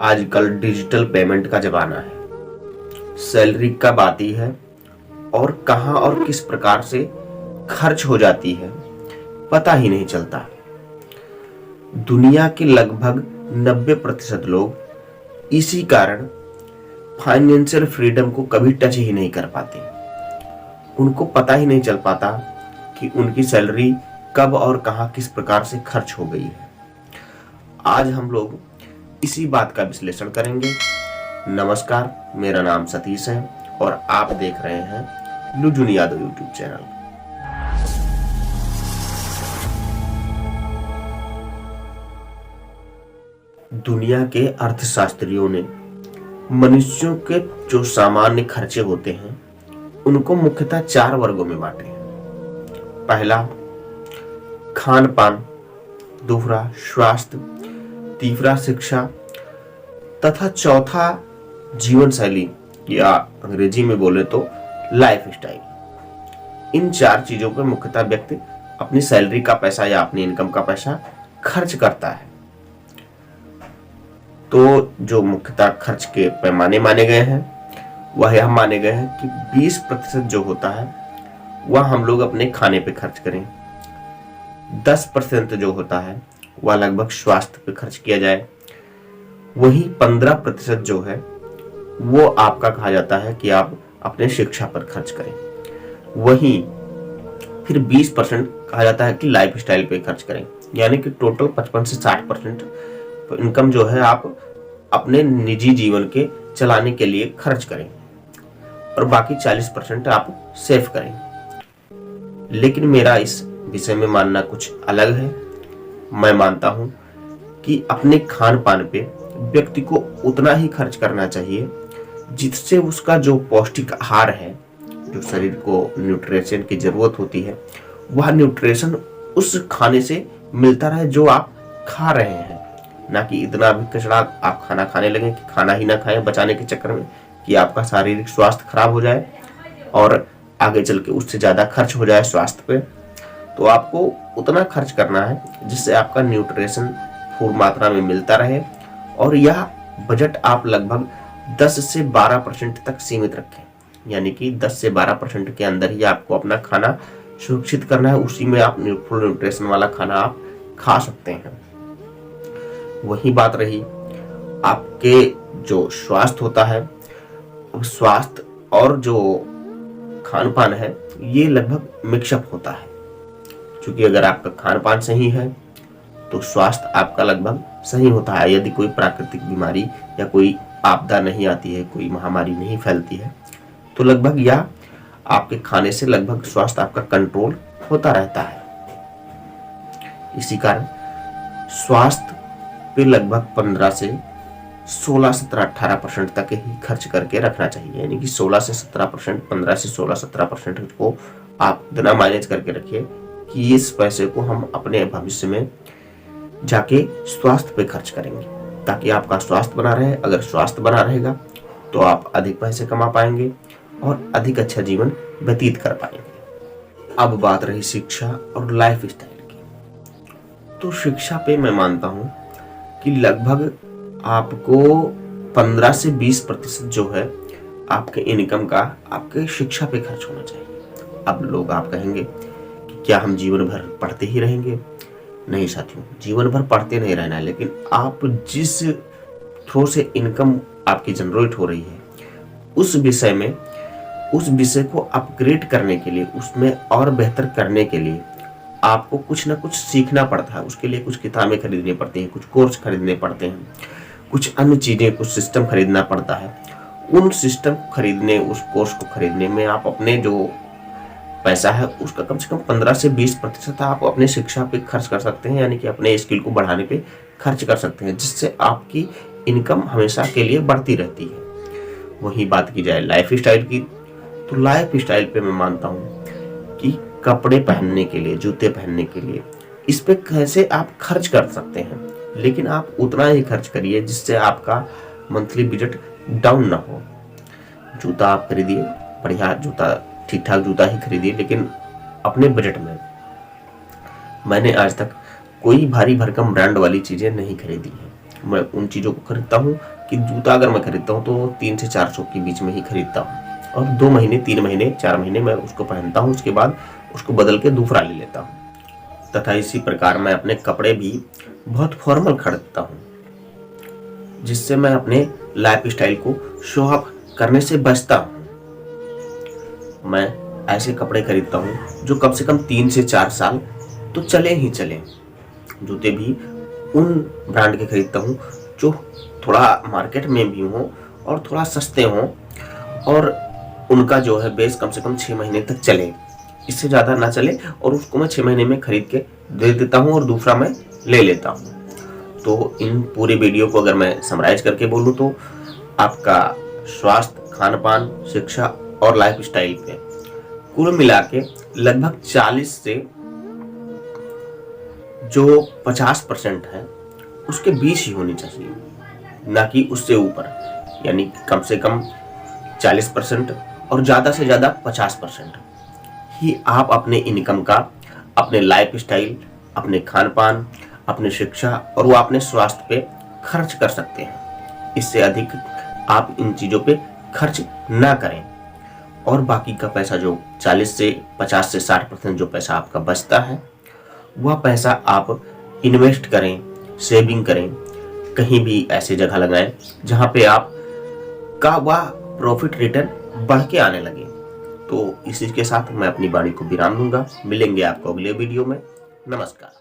आजकल digital payment का जमाना है। सैलरी कब आती है और कहां और किस प्रकार से खर्च हो जाती है पता ही नहीं चलता। दुनिया के लगभग 90% लोग इसी कारण फाइनेंशियल फ्रीडम को कभी टच ही नहीं कर पाते। उनको पता ही नहीं चल पाता कि उनकी सैलरी कब और कहां किस प्रकार से खर्च हो गई है। आज हम लोग इसी बात का विश्लेषण करेंगे। नमस्कार, मेरा नाम सतीश है और आप देख रहे हैं लुजुन यादव यूट्यूब चैनल। दुनिया के अर्थशास्त्रियों ने मनुष्यों के जो सामान्य खर्चे होते हैं उनको मुख्यतः 4 वर्गों में बांटे हैं। पहला खान पान, दूसरा स्वास्थ्य, तीसरा शिक्षा तथा चौथा जीवन शैली या अंग्रेजी में बोले तो लाइफ स्टाइल। इन 4 चीजों पर मुख्यतः व्यक्ति अपनी सैलरी का पैसा या अपनी इनकम का पैसा खर्च करता है। तो जो मुख्यतः खर्च के पैमाने माने गए हैं वह यह माने गए हैं कि 20% जो होता है वह हम लोग अपने खाने पे खर्च करें, 10% जो होता है वह लगभग स्वास्थ्य पे खर्च किया जाए, वही 15% जो है वो आपका कहा जाता है कि आप अपने शिक्षा पर खर्च करें, वही फिर 20% कहा जाता है कि लाइफ स्टाइल पे खर्च करें। यानी कि टोटल 55 से 60% इनकम जो है आप अपने निजी जीवन के चलाने के लिए खर्च करें और बाकी 40% आप सेव करें। लेकिन मेरा इस विषय में मानना कुछ अलग है। मैं मानता हूं कि अपने खान पान पे व्यक्ति को उतना ही खर्च करना चाहिए जिससे उसका जो पौष्टिक आहार है, जो शरीर को न्यूट्रिशन की जरूरत होती है, वह न्यूट्रिशन उस खाने से मिलता रहे जो आप खा रहे हैं। ना कि इतना भी कचरा आप खाना खाने लगे कि खाना ही ना खाएं बचाने के चक्कर में, कि आपका शारीरिक स्वास्थ्य खराब हो जाए और आगे चल के उससे ज्यादा खर्च हो जाए स्वास्थ्य पे। तो आपको उतना खर्च करना है जिससे आपका न्यूट्रिशन पूर्ण मात्रा में मिलता रहे और यह बजट आप लगभग 10 से 12% तक सीमित रखें। यानी कि 10 से 12% के अंदर ही आपको अपना खाना सुरक्षित करना है। उसी में आप फुल न्यूट्रिशन वाला खाना आप खा सकते हैं। वही बात रही आपके जो स्वास्थ्य होता है, स्वास्थ्य और जो खान पान है ये लगभग मिक्सअप होता है। क्योंकि अगर आपका खान पान सही है तो स्वास्थ्य आपका लगभग सही होता है। यदि कोई प्राकृतिक बीमारी या कोई आपदा नहीं आती है, कोई महामारी नहीं फैलती है, तो लगभग या आपके खाने से लगभग स्वास्थ्य आपका कंट्रोल होता रहता है। इसी कारण स्वास्थ्य पे लगभग 15 से 16, 17, 18% तक ही खर्च करके रखना चाहिए। यानी कि 16 से 17%, 15 से 16, 17% को आप इतना मैनेज करके रखिए कि इस पैसे को हम अपने भविष्य में जाके स्वास्थ्य पे खर्च करेंगे, ताकि आपका स्वास्थ्य बना रहे। अगर स्वास्थ्य बना रहेगा तो आप अधिक पैसे कमा पाएंगे और अधिक अच्छा जीवन व्यतीत कर पाएंगे। अब बात रही शिक्षा और लाइफ स्टाइल की। तो शिक्षा पे मैं मानता हूं कि लगभग आपको 15 से 20% जो है आपके इनकम का आपके शिक्षा पे खर्च होना चाहिए। अब लोग आप कहेंगे कि क्या हम जीवन भर पढ़ते ही रहेंगे? नहीं साथियों, जीवन भर पढ़ते नहीं रहना है, लेकिन आप जिस थ्रू से इनकम आपकी जनरेट हो रही है उस विषय को अपग्रेड करने के लिए, उसमें और बेहतर करने के लिए आपको कुछ ना कुछ सीखना पड़ता है। उसके लिए कुछ किताबें खरीदनी पड़ती हैं, कुछ कोर्स खरीदने पड़ते हैं, कुछ अन्य चीजें, कुछ सिस्टम खरीदना पड़ता है। उन सिस्टम खरीदने, उस कोर्स को खरीदने में आप अपने जो पैसा है उसका कम से कम 15 से 20% आप अपने शिक्षा पे खर्च कर सकते हैं। यानी कि अपने स्किल को बढ़ाने पे खर्च कर सकते हैं, जिससे आपकी इनकम हमेशा के लिए बढ़ती रहती है। वही बात की जाए लाइफ स्टाइल की, तो लाइफ स्टाइल पे मैं मानता हूँ कि कपड़े पहनने के लिए, जूते पहनने के लिए, इस पे कैसे आप खर्च कर सकते हैं, लेकिन आप उतना ही खर्च करिए जिससे आपका मंथली बजट डाउन ना हो। जूता आप खरीदिए, बढ़िया जूता, ठीक ठाक जूता ही खरीदिए, लेकिन अपने बजट में। मैंने आज तक कोई भारी भरकम ब्रांड वाली चीजें नहीं खरीदी है। मैं उन चीज़ों को खरीदता हूँ कि जूता अगर मैं खरीदता हूँ तो 300 से 400 के बीच में ही खरीदता हूँ, और 2 महीने 3 महीने 4 महीने मैं उसको पहनता हूँ, उसके बाद उसको बदल के दूसरा ले लेता हूँ। तथा इसी प्रकार मैं अपने कपड़े भी बहुत फॉर्मल खरीदता हूँ, जिससे मैं अपने लाइफ स्टाइल को शो ऑफ करने से बचता हूँ। मैं ऐसे कपड़े खरीदता हूँ जो कम से कम 3 से 4 साल तो चले ही चले। जूते भी उन ब्रांड के खरीदता हूँ जो थोड़ा मार्केट में भी हो और थोड़ा सस्ते हों, और उनका जो है बेस कम से कम 6 महीने तक चले, इससे ज़्यादा ना चले, और उसको मैं 6 महीने में खरीद के दे देता हूँ और दूसरा मैं ले लेता हूँ। तो इन पूरे वीडियो को अगर मैं समराइज करके बोलूँ तो आपका स्वास्थ्य, खान पान, शिक्षा और लाइफ स्टाइल पे कुल मिला के लगभग 40 से जो 50% है उसके 20 ही होनी चाहिए, ना कि उससे ऊपर। यानी कम से कम 40% और ज़्यादा से ज़्यादा 50% ही आप अपने इनकम का अपने लाइफ स्टाइल, अपने खान पान, अपने शिक्षा और वो अपने स्वास्थ्य पे खर्च कर सकते हैं। इससे अधिक आप इन चीज़ों पे खर्च ना करें, और बाकी का पैसा जो 40 से 50 से 60% जो पैसा आपका बचता है, वह पैसा आप इन्वेस्ट करें, सेविंग करें, कहीं भी ऐसे जगह लगाएं जहां पे आप का वह प्रॉफिट रिटर्न बढ़ के आने लगे। तो इसी के साथ मैं अपनी वाणी को विराम दूंगा। मिलेंगे आपको अगले वीडियो में। नमस्कार।